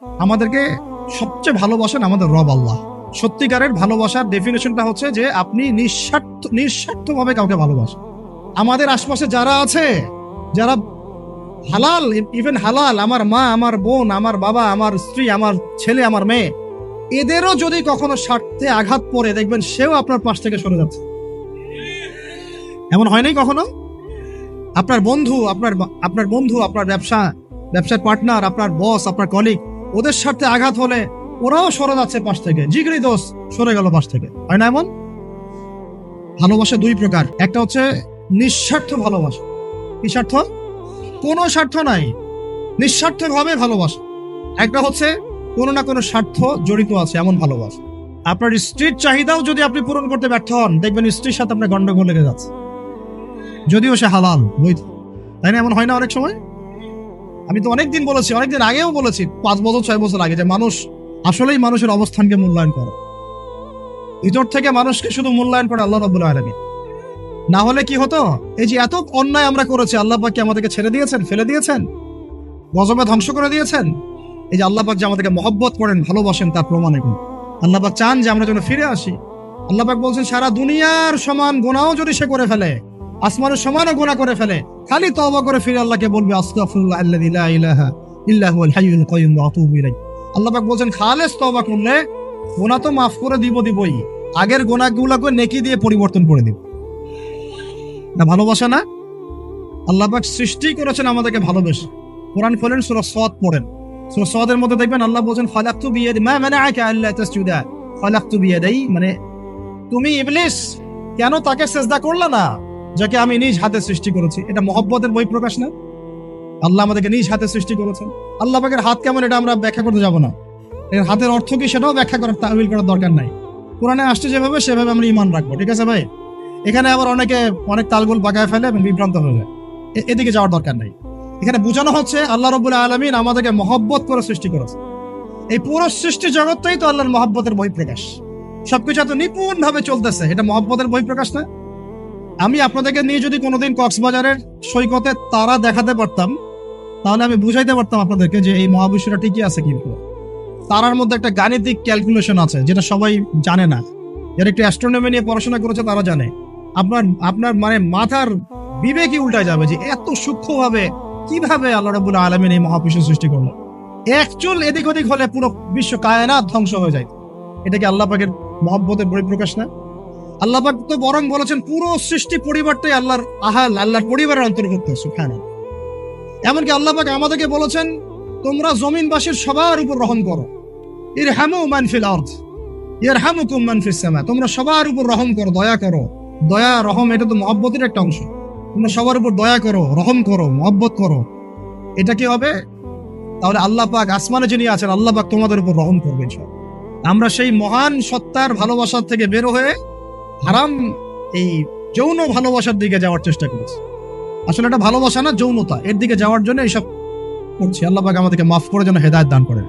আমাদেরকে সবচেয়ে ভালোবাসেন আমাদের রব আল্লাহ। সত্যিকারের ভালোবাসার ডেফিনেশনটা হচ্ছে যে আপনি নিঃস্বার্থভাবে কাউকে ভালোবাসেন। আমাদের আশপাশে যারা আছে, যারা হালাল, ইভেন হালাল, আমার মা, আমার বোন, আমার বাবা, আমার স্ত্রী, আমার ছেলে, আমার মেয়ে, এদেরও যদি কখনো স্বার্থে আঘাত পড়ে, দেখবেন সেও আপনার পাশ থেকে সরে যাচ্ছে। এমন হয় নাই কখনো? আপনার বন্ধু, আপনার ব্যবসার পার্টনার, আপনার বস, আপনার কলিগ, ওদের স্বার্থে আঘাত হলে ওরাও সরে যাচ্ছে পাশ থেকে, জিগরি দোষ সরে গেল পাশ থেকে। হয় না এমন? ভালোবাসা দুই প্রকার, একটা হচ্ছে নিঃস্বার্থ ভালোবাসা। কি স্বার্থ? কোনো স্বার্থ নাই, নিঃস্বার্থ ভাবে ভালোবাসা। একটা হচ্ছে কোনো না কোনো স্বার্থ জড়িত আছে এমন ভালোবাসা। আপনার স্ত্রীর চাহিদাও যদি আপনি পূরণ করতে ব্যর্থ হন, দেখবেন স্ত্রীর সাথে আপনার গন্ডগোল লেগে যাচ্ছে, যদিও সে হালাল বৈধ। তাই না? এমন হয় না অনেক সময়? আমি তো অনেকদিন বলেছি, অনেকদিন আগেও বলেছি, 5 বছর 6 বছর আগে, যে মানুষ আসলেই মানুষের অবস্থানকে মূল্যায়ন করে। ভিতর থেকে মানুষকে শুধু মূল্যায়ন করে আল্লাহ রাব্বুল আলামিন। না হলে কি হতো? এই যে এত অন্যায় আমরা করেছি, আল্লাহ পাক কি আমাদেরকে ছেড়ে দিয়েছেন, ফেলে দিয়েছেন, গজবে ধ্বংস করে দিয়েছেন? এই যে আল্লাহ পাক যে আমাদেরকে মহব্বত করেন, ভালোবাসেন, তার প্রমাণ এখন। আল্লাহ পাক চান যে আমরা যেন ফিরে আসি। আল্লাহ পাক বলছেন, সারা দুনিয়ার সমান গুনাহও যদি সে করে ফেলে, আসমানের সমানও গুনাহ করে ফেলে, খালি তওবা করে ফিরে আল্লাহকে বলবে, আস্তাগফিরুল্লাহ আল্লাযী লা ইলাহা ইল্লা হুয়াল হাইয়ুল কাইয়্যুম ওয়া আতুবু ইলাইহি। আল্লাহ পাক বলছেন, খালেস তওবা করলে গুনাহ তো মাফ করে দিবই, আগের গুনাহগুলোকে নেকি দিয়ে পরিবর্তন করে দিব। না ভালোবাসা না? আল্লাহ পাক সৃষ্টি করেছেন আমাদেরকে ভালোবেসে। কোরআন খোলেন, সূরা সাদ পড়েন। সূরা সাদের মধ্যে দেখবেন আল্লাহ বলেন, খালাকতু বিয়াদি মা মানাআকা আল্লা তাসজুদা খালাকতু বিয়াদি, মানে তুমি ইবলিস কেন তাকে সিজদা করলে না যাকে আমি নিজ হাতে সৃষ্টি করেছি? এটা মহব্বতের বহিঃপ্রকাশ না? আল্লাহ আমাদেরকে নিজ হাতে সৃষ্টি করেছেন। আল্লাহ পাকের হাত কেমন এটা আমরা ব্যাখ্যা করতে যাব না। এর হাতের অর্থ কি সেটাও ব্যাখ্যা করার, তাওয়িল করার দরকার নাই। কোরআনে আসছে যেভাবে সেভাবে আমরা ঈমান রাখবো, ঠিক আছে ভাই? এখানে আবার অনেক তালগোল পাকায় ফেলে এবং বিভ্রান্ত হয়ে যায়, এদিকে যাওয়ার দরকার নাই। এখানে বোঝানো হচ্ছে আল্লাহ রাব্বুল আলামিন আমাদেরকে মহব্বত করে সৃষ্টি করেছে। এই পুরো সৃষ্টি জগৎটাই তো আল্লাহর মহব্বতের বহিঃপ্রকাশ। সবকিছু এত নিপুণ ভাবে চলতেছে, এটা মহব্বতের বহিঃপ্রকাশ না? আমি আপনাদেরকে নিয়ে যদি কোনোদিন কক্সবাজারের সৈকতে তারা দেখাতে পারতাম, তাহলে আমি বুঝাইতে পারতাম আপনাদেরকে যে এই মহাবিশ্বটা ঠিকই আছে। কিন্তু তারার মধ্যে একটা গাণিতিক ক্যালকুলেশন আছে যেটা সবাই জানে না। যারা একটু অ্যাস্ট্রোনমি নিয়ে পড়াশোনা করেছে তারা জানে। আপনার মানে মাথার বিবেকই উল্টায় যাবে যে এত সূক্ষ্মভাবে কিভাবে আল্লাহ রাব্বুল আলামিন এই মহাবিশ্ব সৃষ্টি করলো। এক চুল এদিক ওদিক হলে পুরো বিশ্ব কায়নাত ধ্বংস হয়ে যায়। এটা কি আল্লাহ পাকের মহব্বতের বহিঃপ্রকাশ না? আল্লাহ পাক তো বরং বলেছেন পুরো সৃষ্টি পরিবারটাই আল্লাহর আল্লাহর পরিবারের অন্তর্ভুক্ত। সুবহানাল্লাহ। এমনকি আল্লাহ পাক আমাদেরকে বলেছেন, তোমরা জমিনবাসীর সবার উপর রহম করো। ইরহামু মান ফিল আরদ ইয়ারহামুকুম মান ফিস সামা। তোমরা সবার উপর রহম করো, দয়া করো। দয়া, রহম, এটা তো মহব্বতের একটা অংশ। তোমরা সবার উপর দয়া করো, রহম করো, মহব্বত করো। এটা কি হবে? তাহলে আল্লাহ পাক আসমানে যিনি আছেন, আল্লাহ পাক তোমাদের উপর রহম করবে ইনশাআল্লাহ। আমরা সেই মহান সত্তার ভালোবাসার থেকে বের হয়ে হারাম এই যৌন ভালোবাসার দিকে যাওয়ার চেষ্টা করেছি। আসলে এটা ভালোবাসা না, যৌনতা, এর দিকে যাওয়ার জন্য এইসব করছি। আল্লাহ পাক আমাদেরকে মাফ করে যেন হেদায়েত দান করেন।